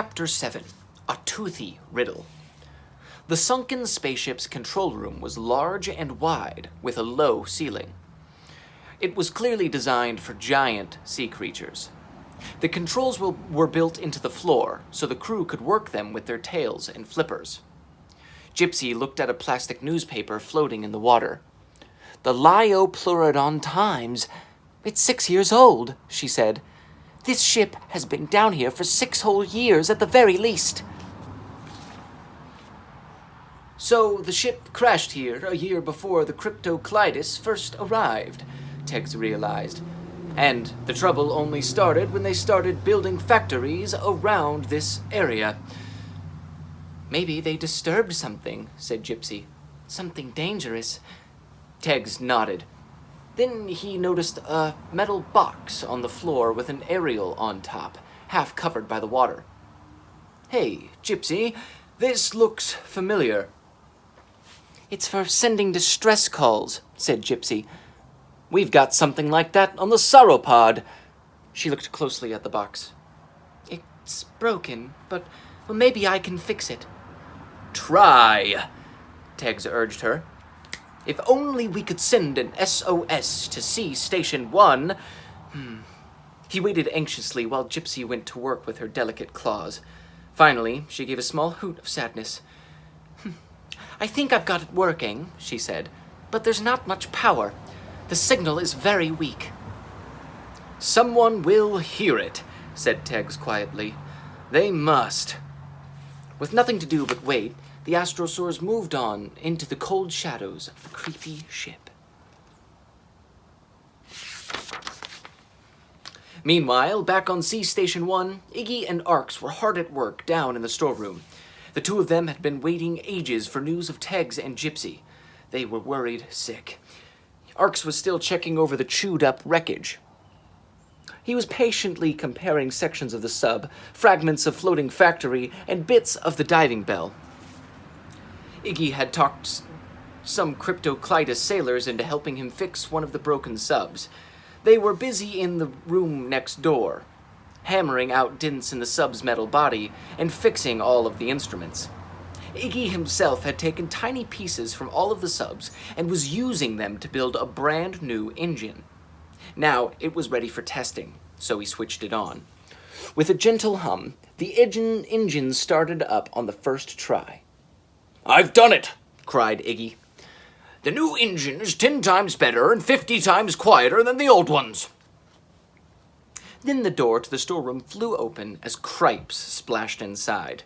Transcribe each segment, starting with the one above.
Chapter 7, A Toothy Riddle. The sunken spaceship's control room was large and wide, with a low ceiling. It was clearly designed for giant sea creatures. The controls were built into the floor, so the crew could work them with their tails and flippers. Gypsy looked at a plastic newspaper floating in the water. "The Liopleurodon Times. It's 6 years old," she said. "This ship has been down here for 6 whole years at the very least." "So the ship crashed here a year before the Cryptoclydus first arrived," Teggs realized. "And the trouble only started when they started building factories around this area." "Maybe they disturbed something," said Gypsy. "Something dangerous." Teggs nodded. Then he noticed a metal box on the floor with an aerial on top, half covered by the water. "Hey, Gypsy, this looks familiar." "It's for sending distress calls," said Gypsy. "We've got something like that on the sauropod." She looked closely at the box. "It's broken, but maybe I can fix it." "Try," Teggs urged her. "If only we could send an SOS to Sea Station 1. He waited anxiously while Gypsy went to work with her delicate claws. Finally, she gave a small hoot of sadness. "I think I've got it working," she said, "but there's not much power. The signal is very weak." "Someone will hear it," said Teggs quietly. "They must." With nothing to do but wait, the Astrosaurs moved on into the cold shadows of the creepy ship. Meanwhile, back on Sea Station 1, Iggy and Arx were hard at work down in the storeroom. The two of them had been waiting ages for news of Teggs and Gypsy. They were worried sick. Arx was still checking over the chewed-up wreckage. He was patiently comparing sections of the sub, fragments of floating factory, and bits of the diving bell. Iggy had talked some Cryptoclydus sailors into helping him fix one of the broken subs. They were busy in the room next door, hammering out dents in the sub's metal body and fixing all of the instruments. Iggy himself had taken tiny pieces from all of the subs and was using them to build a brand new engine. Now it was ready for testing, so he switched it on. With a gentle hum, the engine started up on the first try. "I've done it!" cried Iggy. "The new engine is 10 times better and 50 times quieter than the old ones." Then the door to the storeroom flew open as Cripes splashed inside.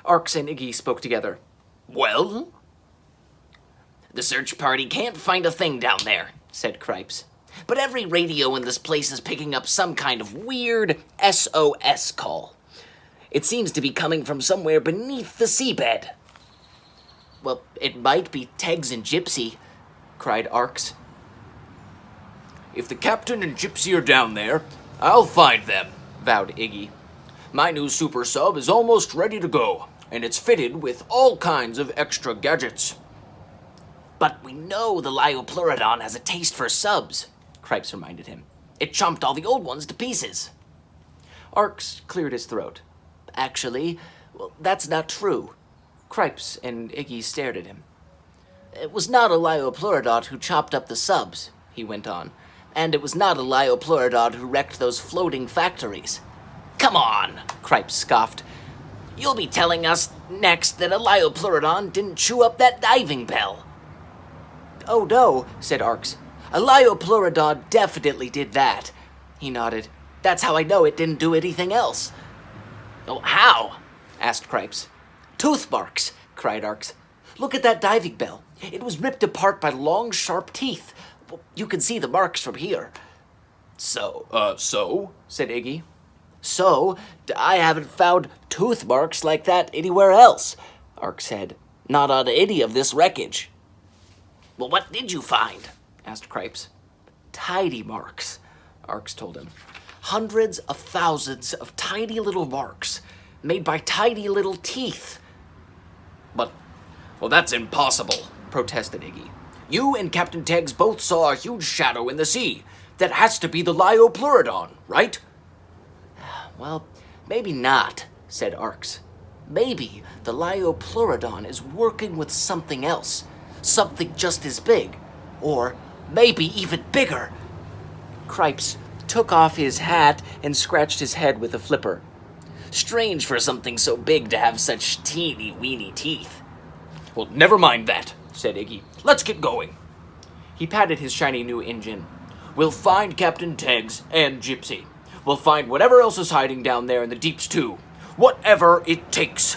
Arx and Iggy spoke together. "Well?" "The search party can't find a thing down there," said Cripes. "But every radio in this place is picking up some kind of weird SOS call. It seems to be coming from somewhere beneath the seabed." "Well, it might be Teggs and Gypsy," cried Arx. "If the captain and Gypsy are down there, I'll find them," vowed Iggy. "My new super sub is almost ready to go, and it's fitted with all kinds of extra gadgets." "But we know the Liopleurodon has a taste for subs," Cripes reminded him. "It chomped all the old ones to pieces." Arx cleared his throat. "Actually, that's not true." Cripes and Iggy stared at him. "It was not a Liopleurodon who chopped up the subs," he went on. "And it was not a Liopleurodon who wrecked those floating factories." "Come on," Cripes scoffed. "You'll be telling us next that a Liopleurodon didn't chew up that diving bell." "Oh no," said Arx. "A Liopleurodon definitely did that." He nodded. "That's how I know it didn't do anything else." "Oh, how?" asked Cripes. "Tooth marks," cried Arx. "Look at that diving bell. It was ripped apart by long, sharp teeth. You can see the marks from here." So, said Iggy. "So, I haven't found tooth marks like that anywhere else," Arx said. "Not on any of this wreckage." "Well, what did you find?" asked Cripes. "Tiny marks," Arx told him. "Hundreds of thousands of tiny little marks, made by tiny little teeth." Well, that's impossible," protested Iggy. "You and Captain Teggs both saw a huge shadow in the sea. That has to be the Liopleurodon, right?" "Well, maybe not," said Arx. Maybe the Liopleurodon is working with something else, something just as big, or maybe even bigger. Cripes took off his hat and scratched his head with a flipper. Strange for something so big to have such teeny-weeny teeth. Well, never mind that, said Iggy. Let's get going. He patted his shiny new engine. We'll find Captain Teggs and Gypsy. We'll find whatever else is hiding down there in the deeps, too. Whatever it takes.